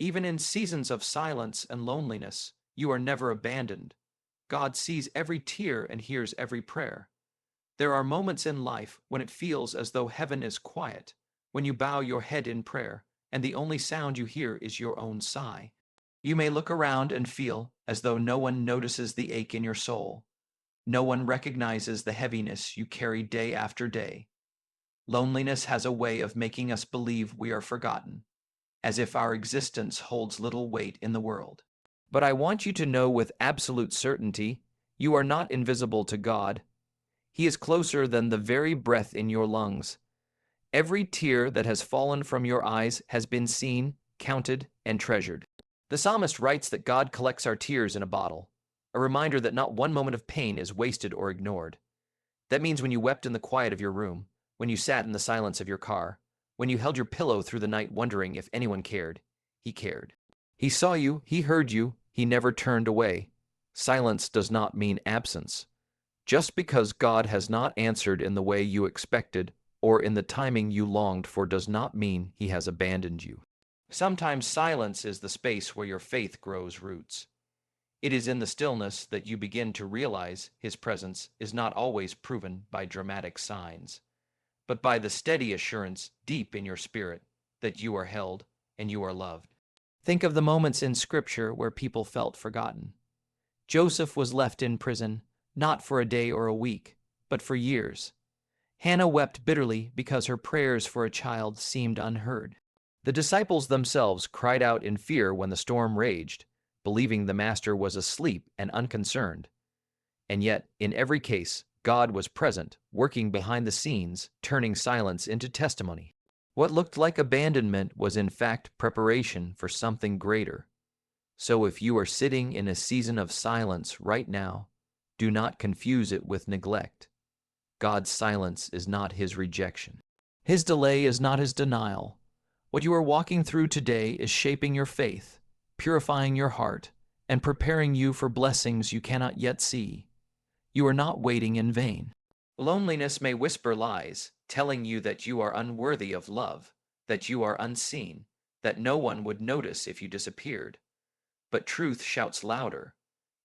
Even in seasons of silence and loneliness, you are never abandoned. God sees every tear and hears every prayer. There are moments in life when it feels as though heaven is quiet, when you bow your head in prayer, and the only sound you hear is your own sigh. You may look around and feel as though no one notices the ache in your soul. No one recognizes the heaviness you carry day after day. Loneliness has a way of making us believe we are forgotten, as if our existence holds little weight in the world. But I want you to know with absolute certainty, you are not invisible to God. He is closer than the very breath in your lungs. Every tear that has fallen from your eyes has been seen, counted, and treasured. The psalmist writes that God collects our tears in a bottle, a reminder that not one moment of pain is wasted or ignored. That means when you wept in the quiet of your room, when you sat in the silence of your car, when you held your pillow through the night wondering if anyone cared, he cared. He saw you, he heard you, he never turned away. Silence does not mean absence. Just because God has not answered in the way you expected or in the timing you longed for does not mean he has abandoned you. Sometimes silence is the space where your faith grows roots. It is in the stillness that you begin to realize his presence is not always proven by dramatic signs, but by the steady assurance deep in your spirit that you are held and you are loved. Think of the moments in Scripture where people felt forgotten. Joseph was left in prison, not for a day or a week, but for years. Hannah wept bitterly because her prayers for a child seemed unheard. The disciples themselves cried out in fear when the storm raged, believing the master was asleep and unconcerned. And yet, in every case, God was present, working behind the scenes, turning silence into testimony. What looked like abandonment was in fact preparation for something greater. So if you are sitting in a season of silence right now, do not confuse it with neglect. God's silence is not his rejection. His delay is not his denial. What you are walking through today is shaping your faith, purifying your heart, and preparing you for blessings you cannot yet see. You are not waiting in vain. Loneliness may whisper lies, telling you that you are unworthy of love, that you are unseen, that no one would notice if you disappeared. But truth shouts louder.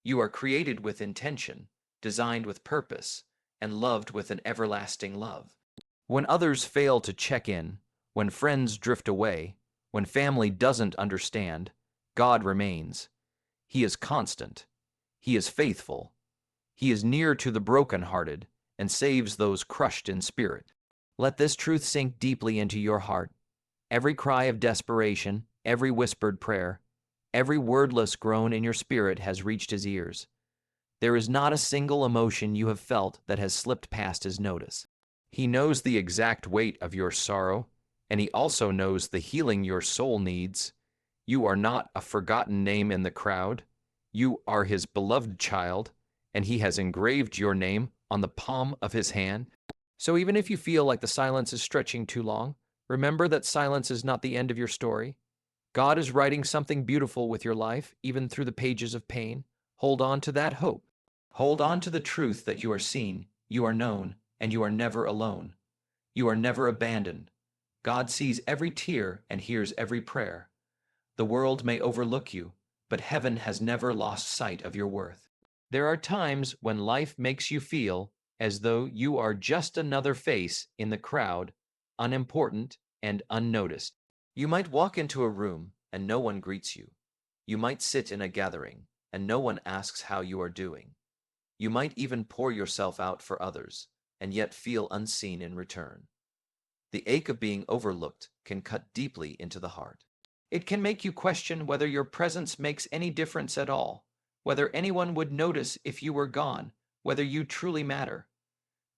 You are created with intention, designed with purpose, and loved with an everlasting love. When others fail to check in, when friends drift away, when family doesn't understand, God remains. He is constant. He is faithful. He is near to the brokenhearted and saves those crushed in spirit. Let this truth sink deeply into your heart. Every cry of desperation, every whispered prayer, every wordless groan in your spirit has reached his ears. There is not a single emotion you have felt that has slipped past his notice. He knows the exact weight of your sorrow, and he also knows the healing your soul needs. You are not a forgotten name in the crowd. You are his beloved child, and he has engraved your name on the palm of his hand. So even if you feel like the silence is stretching too long, remember that silence is not the end of your story. God is writing something beautiful with your life, even through the pages of pain. Hold on to that hope. Hold on to the truth that you are seen, you are known, and you are never alone. You are never abandoned. God sees every tear and hears every prayer. The world may overlook you, but heaven has never lost sight of your worth. There are times when life makes you feel as though you are just another face in the crowd, unimportant and unnoticed. You might walk into a room and no one greets you. You might sit in a gathering and no one asks how you are doing. You might even pour yourself out for others and yet feel unseen in return. The ache of being overlooked can cut deeply into the heart. It can make you question whether your presence makes any difference at all, whether anyone would notice if you were gone, whether you truly matter.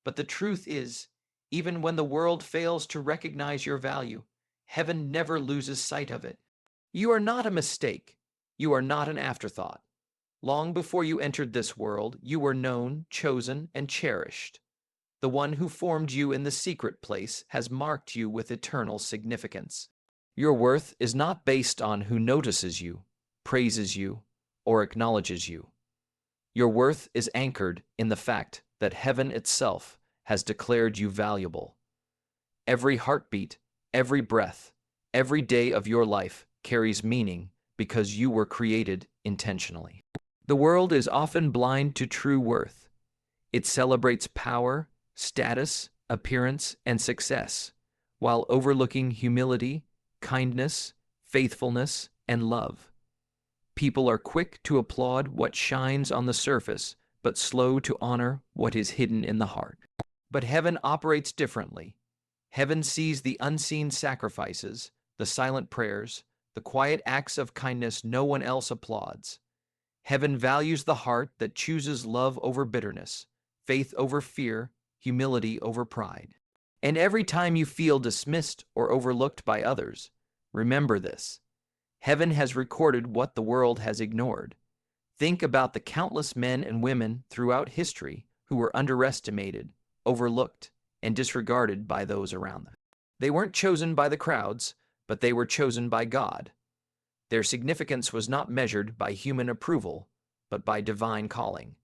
But the truth is, even when the world fails to recognize your value, heaven never loses sight of it. You are not a mistake. You are not an afterthought. Long before you entered this world, you were known, chosen, and cherished. The one who formed you in the secret place has marked you with eternal significance. Your worth is not based on who notices you, praises you, or acknowledges you. Your worth is anchored in the fact that heaven itself has declared you valuable. Every heartbeat, every breath, every day of your life carries meaning because you were created intentionally. The world is often blind to true worth. It celebrates power, status, appearance, and success, while overlooking humility, kindness, faithfulness, and love. People are quick to applaud what shines on the surface, but slow to honor what is hidden in the heart. But heaven operates differently. Heaven sees the unseen sacrifices, the silent prayers, the quiet acts of kindness no one else applauds. Heaven values the heart that chooses love over bitterness, faith over fear, humility over pride. And every time you feel dismissed or overlooked by others, remember this. Heaven has recorded what the world has ignored. Think about the countless men and women throughout history who were underestimated, overlooked, and disregarded by those around them. They weren't chosen by the crowds, but they were chosen by God. Their significance was not measured by human approval, but by divine calling.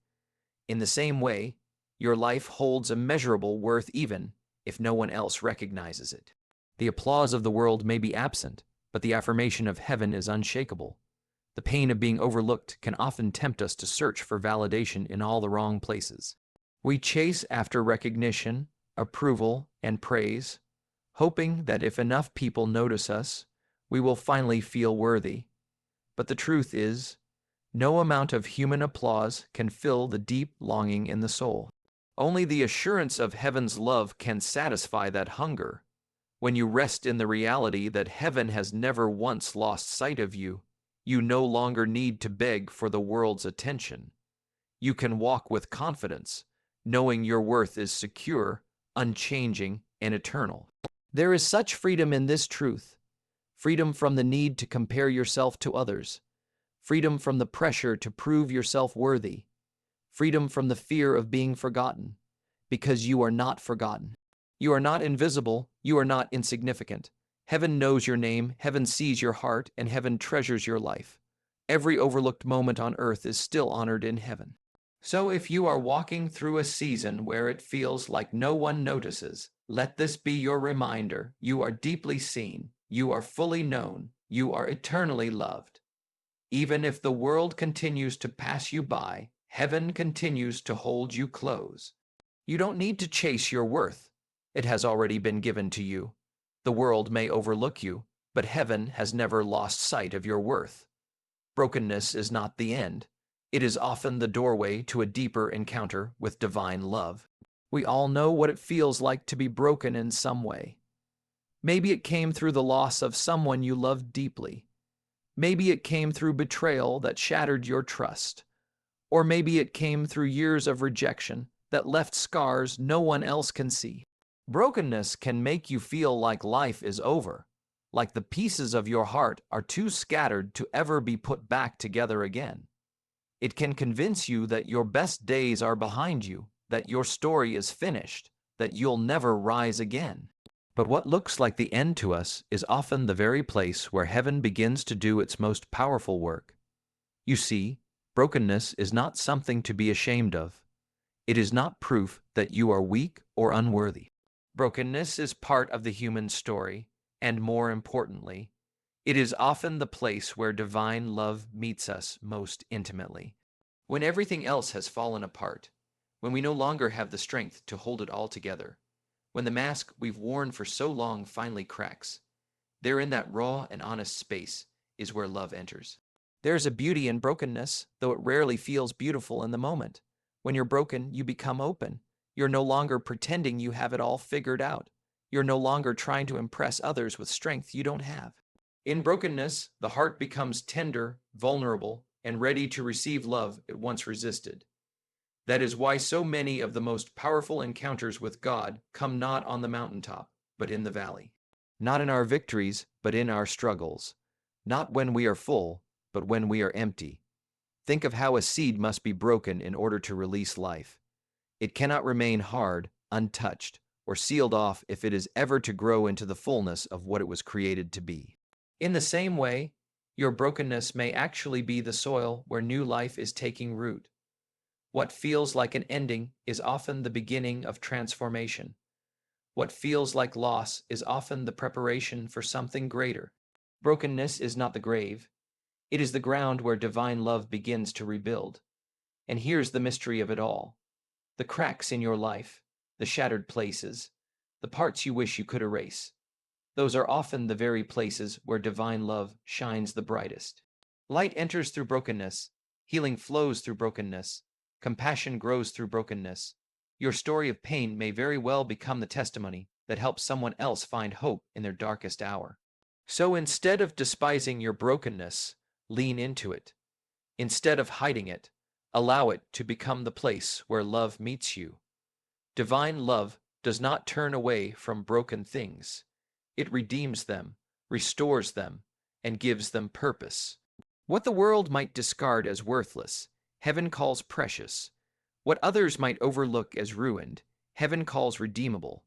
In the same way, your life holds immeasurable worth even if no one else recognizes it. The applause of the world may be absent, but the affirmation of heaven is unshakable. The pain of being overlooked can often tempt us to search for validation in all the wrong places. We chase after recognition, approval, and praise, hoping that if enough people notice us, we will finally feel worthy. But the truth is, no amount of human applause can fill the deep longing in the soul. Only the assurance of heaven's love can satisfy that hunger. When you rest in the reality that heaven has never once lost sight of you, you no longer need to beg for the world's attention. You can walk with confidence, knowing your worth is secure, unchanging, and eternal. There is such freedom in this truth. Freedom from the need to compare yourself to others. Freedom from the pressure to prove yourself worthy. Freedom from the fear of being forgotten. Because you are not forgotten. You are not invisible. You are not insignificant. Heaven knows your name, heaven sees your heart, and heaven treasures your life. Every overlooked moment on earth is still honored in heaven. So if you are walking through a season where it feels like no one notices, let this be your reminder. You are deeply seen. You are fully known. You are eternally loved. Even if the world continues to pass you by, heaven continues to hold you close. You don't need to chase your worth. It has already been given to you. The world may overlook you, but heaven has never lost sight of your worth. Brokenness is not the end. It is often the doorway to a deeper encounter with divine love. We all know what it feels like to be broken in some way. Maybe it came through the loss of someone you loved deeply. Maybe it came through betrayal that shattered your trust. Or maybe it came through years of rejection that left scars no one else can see. Brokenness can make you feel like life is over, like the pieces of your heart are too scattered to ever be put back together again. It can convince you that your best days are behind you, that your story is finished, that you'll never rise again. But what looks like the end to us is often the very place where heaven begins to do its most powerful work. You see, brokenness is not something to be ashamed of. It is not proof that you are weak or unworthy. Brokenness is part of the human story, and more importantly, it is often the place where divine love meets us most intimately. When everything else has fallen apart, when we no longer have the strength to hold it all together, when the mask we've worn for so long finally cracks, there in that raw and honest space is where love enters. There is a beauty in brokenness, though it rarely feels beautiful in the moment. When you're broken, you become open. You're no longer pretending you have it all figured out. You're no longer trying to impress others with strength you don't have. In brokenness, the heart becomes tender, vulnerable, and ready to receive love it once resisted. That is why so many of the most powerful encounters with God come not on the mountaintop, but in the valley. Not in our victories, but in our struggles. Not when we are full, but when we are empty. Think of how a seed must be broken in order to release life. It cannot remain hard, untouched, or sealed off if it is ever to grow into the fullness of what it was created to be. In the same way, your brokenness may actually be the soil where new life is taking root. What feels like an ending is often the beginning of transformation. What feels like loss is often the preparation for something greater. Brokenness is not the grave. It is the ground where divine love begins to rebuild. And here's the mystery of it all. The cracks in your life, the shattered places, the parts you wish you could erase. Those are often the very places where divine love shines the brightest. Light enters through brokenness, healing flows through brokenness, compassion grows through brokenness. Your story of pain may very well become the testimony that helps someone else find hope in their darkest hour. So instead of despising your brokenness, lean into it. Instead of hiding it, allow it to become the place where love meets you. Divine love does not turn away from broken things. It redeems them, restores them, and gives them purpose. What the world might discard as worthless, heaven calls precious. What others might overlook as ruined, heaven calls redeemable.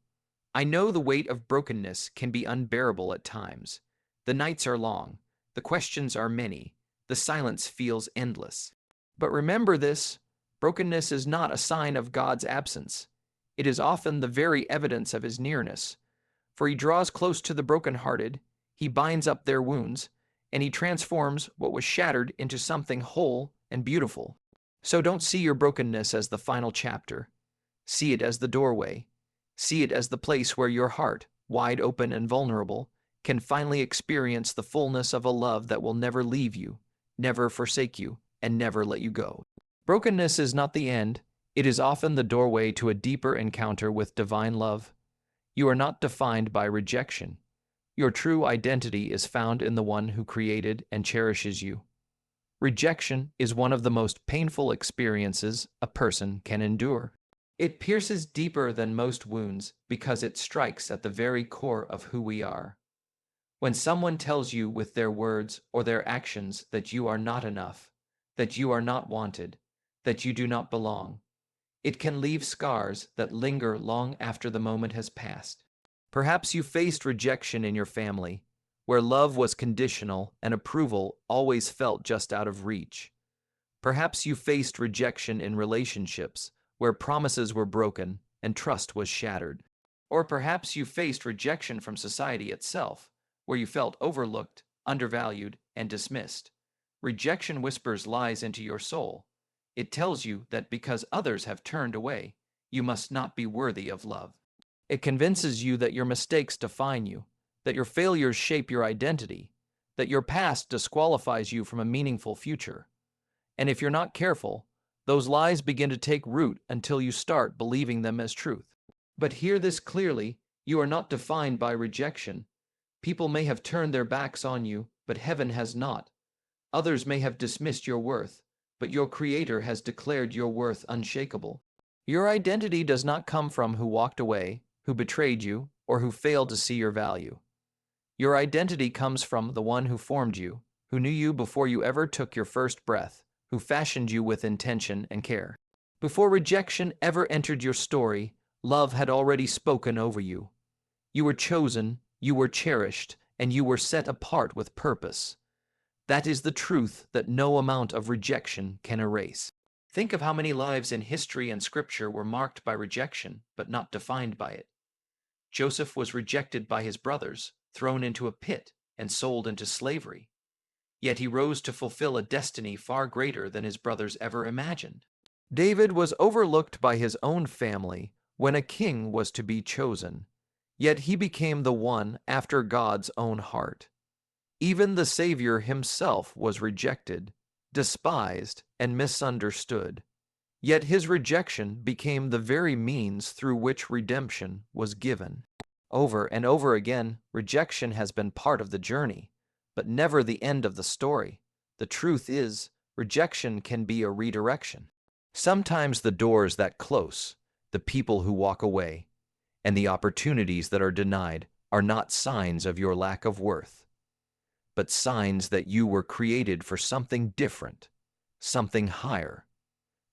I know the weight of brokenness can be unbearable at times. The nights are long, the questions are many, the silence feels endless. But remember this, brokenness is not a sign of God's absence. It is often the very evidence of his nearness. For he draws close to the brokenhearted, he binds up their wounds, and he transforms what was shattered into something whole and beautiful. So don't see your brokenness as the final chapter. See it as the doorway. See it as the place where your heart, wide open and vulnerable, can finally experience the fullness of a love that will never leave you, never forsake you, and never let you go. Brokenness is not the end. It is often the doorway to a deeper encounter with divine love. You are not defined by rejection. Your true identity is found in the one who created and cherishes you. Rejection is one of the most painful experiences a person can endure. It pierces deeper than most wounds because it strikes at the very core of who we are. When someone tells you with their words or their actions that you are not enough, that you are not wanted, that you do not belong, it can leave scars that linger long after the moment has passed. Perhaps you faced rejection in your family, where love was conditional and approval always felt just out of reach. Perhaps you faced rejection in relationships, where promises were broken and trust was shattered. Or perhaps you faced rejection from society itself, where you felt overlooked, undervalued, and dismissed. Rejection whispers lies into your soul. It tells you that because others have turned away, you must not be worthy of love. It convinces you that your mistakes define you, that your failures shape your identity, that your past disqualifies you from a meaningful future. And if you're not careful, those lies begin to take root until you start believing them as truth. But hear this clearly, you are not defined by rejection. People may have turned their backs on you, but heaven has not. Others may have dismissed your worth, but your Creator has declared your worth unshakable. Your identity does not come from who walked away, who betrayed you, or who failed to see your value. Your identity comes from the one who formed you, who knew you before you ever took your first breath, who fashioned you with intention and care. Before rejection ever entered your story, love had already spoken over you. You were chosen, you were cherished, and you were set apart with purpose. That is the truth that no amount of rejection can erase. Think of how many lives in history and scripture were marked by rejection, but not defined by it. Joseph was rejected by his brothers, thrown into a pit, and sold into slavery. Yet he rose to fulfill a destiny far greater than his brothers ever imagined. David was overlooked by his own family when a king was to be chosen, yet he became the one after God's own heart. Even the Savior himself was rejected, despised, and misunderstood. Yet his rejection became the very means through which redemption was given. Over and over again, rejection has been part of the journey, but never the end of the story. The truth is, rejection can be a redirection. Sometimes the doors that close, the people who walk away, and the opportunities that are denied are not signs of your lack of worth, but signs that you were created for something different, something higher,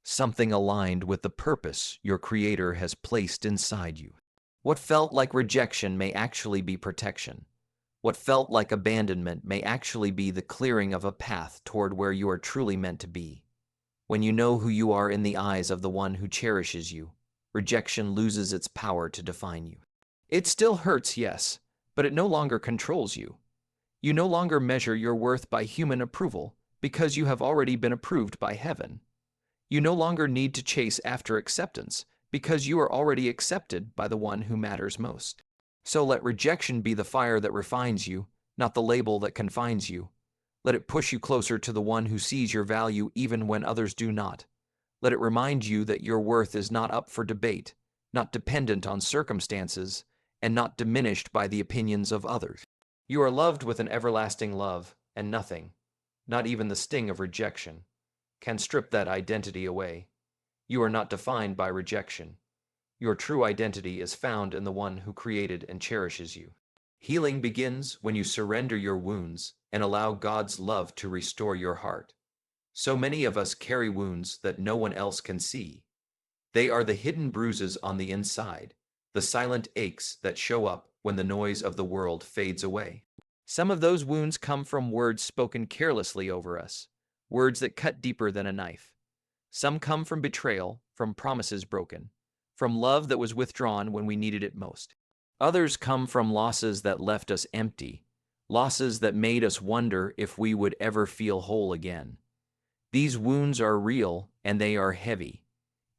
something aligned with the purpose your Creator has placed inside you. What felt like rejection may actually be protection. What felt like abandonment may actually be the clearing of a path toward where you are truly meant to be. When you know who you are in the eyes of the one who cherishes you, rejection loses its power to define you. It still hurts, yes, but it no longer controls you. You no longer measure your worth by human approval because you have already been approved by heaven. You no longer need to chase after acceptance because you are already accepted by the one who matters most. So let rejection be the fire that refines you, not the label that confines you. Let it push you closer to the one who sees your value even when others do not. Let it remind you that your worth is not up for debate, not dependent on circumstances, and not diminished by the opinions of others. You are loved with an everlasting love, and nothing, not even the sting of rejection, can strip that identity away. You are not defined by rejection. Your true identity is found in the one who created and cherishes you. Healing begins when you surrender your wounds and allow God's love to restore your heart. So many of us carry wounds that no one else can see. They are the hidden bruises on the inside, the silent aches that show up when the noise of the world fades away. Some of those wounds come from words spoken carelessly over us, words that cut deeper than a knife. Some come from betrayal, from promises broken, from love that was withdrawn when we needed it most. Others come from losses that left us empty, losses that made us wonder if we would ever feel whole again. These wounds are real and they are heavy,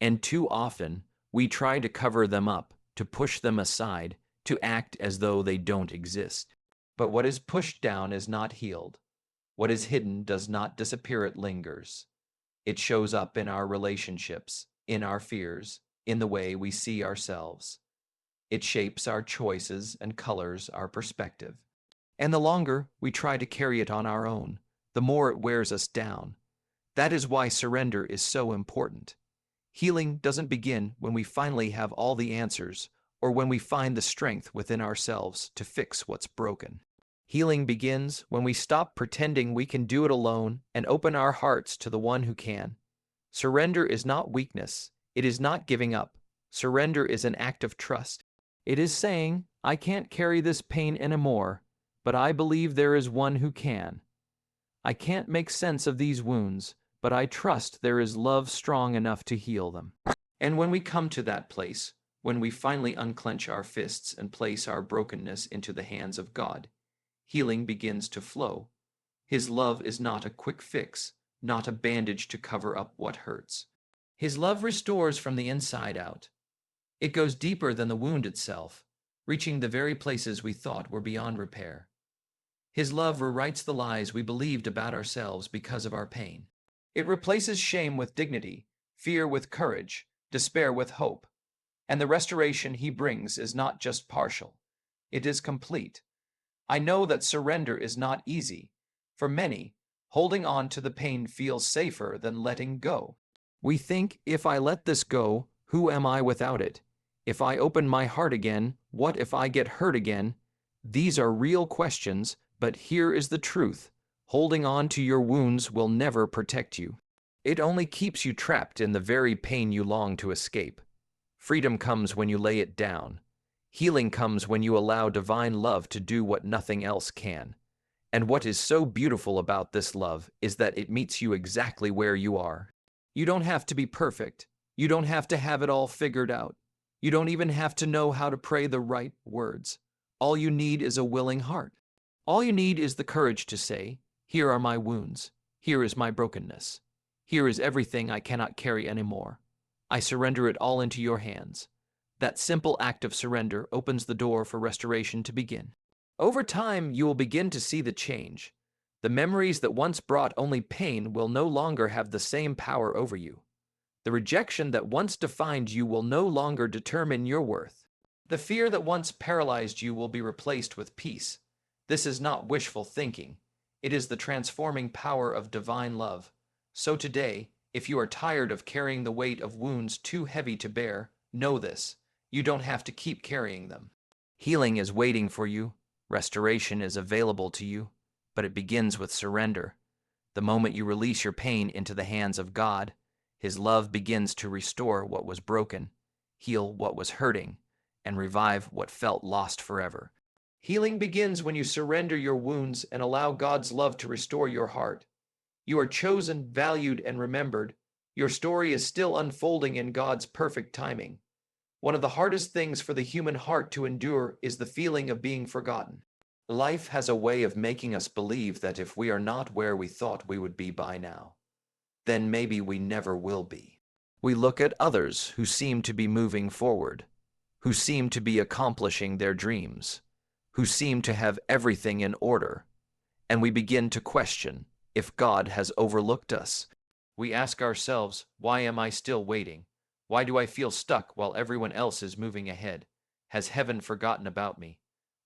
and too often we try to cover them up, to push them aside, to act as though they don't exist. But what is pushed down is not healed. What is hidden does not disappear, it lingers. It shows up in our relationships, in our fears, in the way we see ourselves. It shapes our choices and colors our perspective. And the longer we try to carry it on our own, the more it wears us down. That is why surrender is so important. Healing doesn't begin when we finally have all the answers or when we find the strength within ourselves to fix what's broken. Healing begins when we stop pretending we can do it alone and open our hearts to the one who can. Surrender is not weakness. It is not giving up. Surrender is an act of trust. It is saying, I can't carry this pain anymore, but I believe there is one who can. I can't make sense of these wounds, but I trust there is love strong enough to heal them. And when we come to that place, when we finally unclench our fists and place our brokenness into the hands of God, healing begins to flow. His love is not a quick fix, not a bandage to cover up what hurts. His love restores from the inside out. It goes deeper than the wound itself, reaching the very places we thought were beyond repair. His love rewrites the lies we believed about ourselves because of our pain. It replaces shame with dignity, fear with courage, despair with hope. And the restoration he brings is not just partial. It is complete. I know that surrender is not easy. For many, holding on to the pain feels safer than letting go. We think, if I let this go, who am I without it? If I open my heart again, what if I get hurt again? These are real questions, but here is the truth. Holding on to your wounds will never protect you. It only keeps you trapped in the very pain you long to escape. Freedom comes when you lay it down. Healing comes when you allow divine love to do what nothing else can. And what is so beautiful about this love is that it meets you exactly where you are. You don't have to be perfect. You don't have to have it all figured out. You don't even have to know how to pray the right words. All you need is a willing heart. All you need is the courage to say, here are my wounds. Here is my brokenness. Here is everything I cannot carry anymore. I surrender it all into your hands. That simple act of surrender opens the door for restoration to begin. Over time, you will begin to see the change. The memories that once brought only pain will no longer have the same power over you. The rejection that once defined you will no longer determine your worth. The fear that once paralyzed you will be replaced with peace. This is not wishful thinking. It is the transforming power of divine love. So today, if you are tired of carrying the weight of wounds too heavy to bear, know this: you don't have to keep carrying them. Healing is waiting for you. Restoration is available to you, but it begins with surrender. The moment you release your pain into the hands of God, His love begins to restore what was broken, heal what was hurting, and revive what felt lost forever. Healing begins when you surrender your wounds and allow God's love to restore your heart. You are chosen, valued, and remembered. Your story is still unfolding in God's perfect timing. One of the hardest things for the human heart to endure is the feeling of being forgotten. Life has a way of making us believe that if we are not where we thought we would be by now, then maybe we never will be. We look at others who seem to be moving forward, who seem to be accomplishing their dreams, who seem to have everything in order, and we begin to question if God has overlooked us. We ask ourselves, why am I still waiting? Why do I feel stuck while everyone else is moving ahead? Has heaven forgotten about me?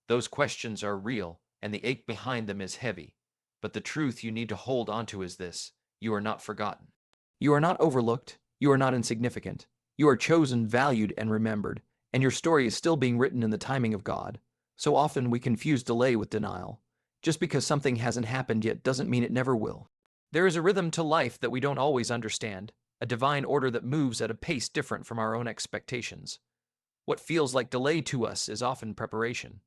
Those questions are real, and the ache behind them is heavy. But the truth you need to hold onto is this: you are not forgotten. You are not overlooked. You are not insignificant. You are chosen, valued, and remembered, and your story is still being written in the timing of God. So often we confuse delay with denial. Just because something hasn't happened yet doesn't mean it never will. There is a rhythm to life that we don't always understand, a divine order that moves at a pace different from our own expectations. What feels like delay to us is often preparation.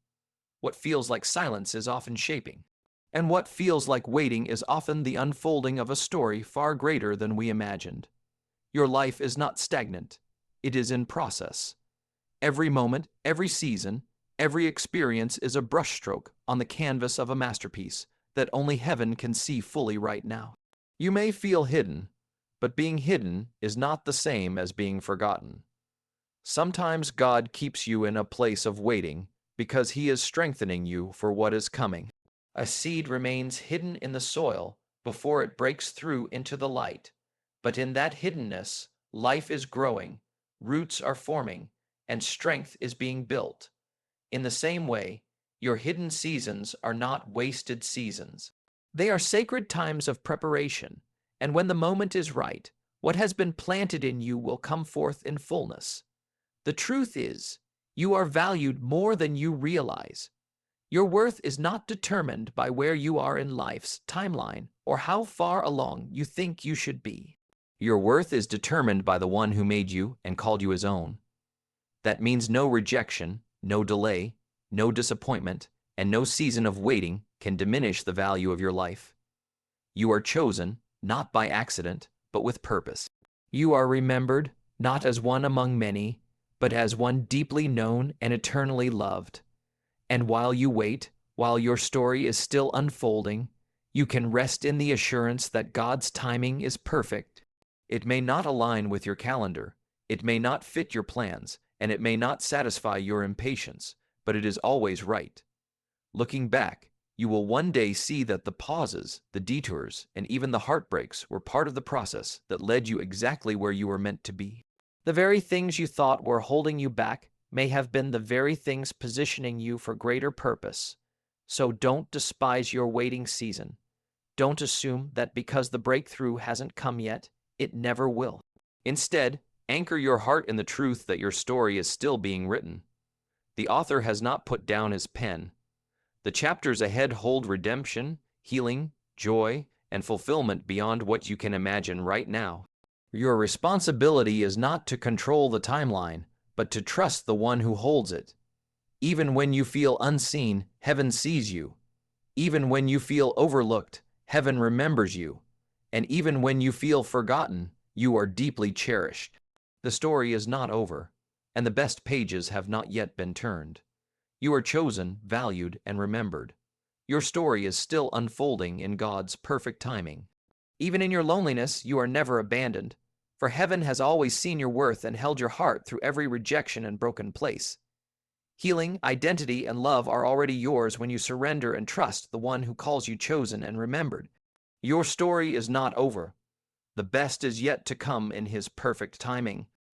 What feels like silence is often shaping. And what feels like waiting is often the unfolding of a story far greater than we imagined. Your life is not stagnant. It is in process. Every moment, every season, every experience is a brushstroke on the canvas of a masterpiece that only heaven can see fully right now. You may feel hidden, but being hidden is not the same as being forgotten. Sometimes God keeps you in a place of waiting because He is strengthening you for what is coming. A seed remains hidden in the soil before it breaks through into the light, but in that hiddenness, life is growing, roots are forming, and strength is being built. In the same way, your hidden seasons are not wasted seasons. They are sacred times of preparation, and when the moment is right, what has been planted in you will come forth in fullness. The truth is, you are valued more than you realize. Your worth is not determined by where you are in life's timeline or how far along you think you should be. Your worth is determined by the one who made you and called you his own. That means no rejection, no delay, no disappointment, and no season of waiting can diminish the value of your life. You are chosen, not by accident, but with purpose. You are remembered, not as one among many, but as one deeply known and eternally loved. And while you wait, while your story is still unfolding, you can rest in the assurance that God's timing is perfect. It may not align with your calendar, it may not fit your plans, and it may not satisfy your impatience, but it is always right. Looking back, you will one day see that the pauses, the detours, and even the heartbreaks were part of the process that led you exactly where you were meant to be. The very things you thought were holding you back may have been the very things positioning you for greater purpose. So don't despise your waiting season. Don't assume that because the breakthrough hasn't come yet, it never will. Instead, anchor your heart in the truth that your story is still being written. The author has not put down his pen. The chapters ahead hold redemption, healing, joy, and fulfillment beyond what you can imagine right now. Your responsibility is not to control the timeline, but to trust the one who holds it. Even when you feel unseen, heaven sees you. Even when you feel overlooked, heaven remembers you. And even when you feel forgotten, you are deeply cherished. The story is not over, and the best pages have not yet been turned. You are chosen, valued, and remembered. Your story is still unfolding in God's perfect timing. Even in your loneliness, you are never abandoned, for heaven has always seen your worth and held your heart through every rejection and broken place. Healing, identity, and love are already yours when you surrender and trust the one who calls you chosen and remembered. Your story is not over. The best is yet to come in His perfect timing.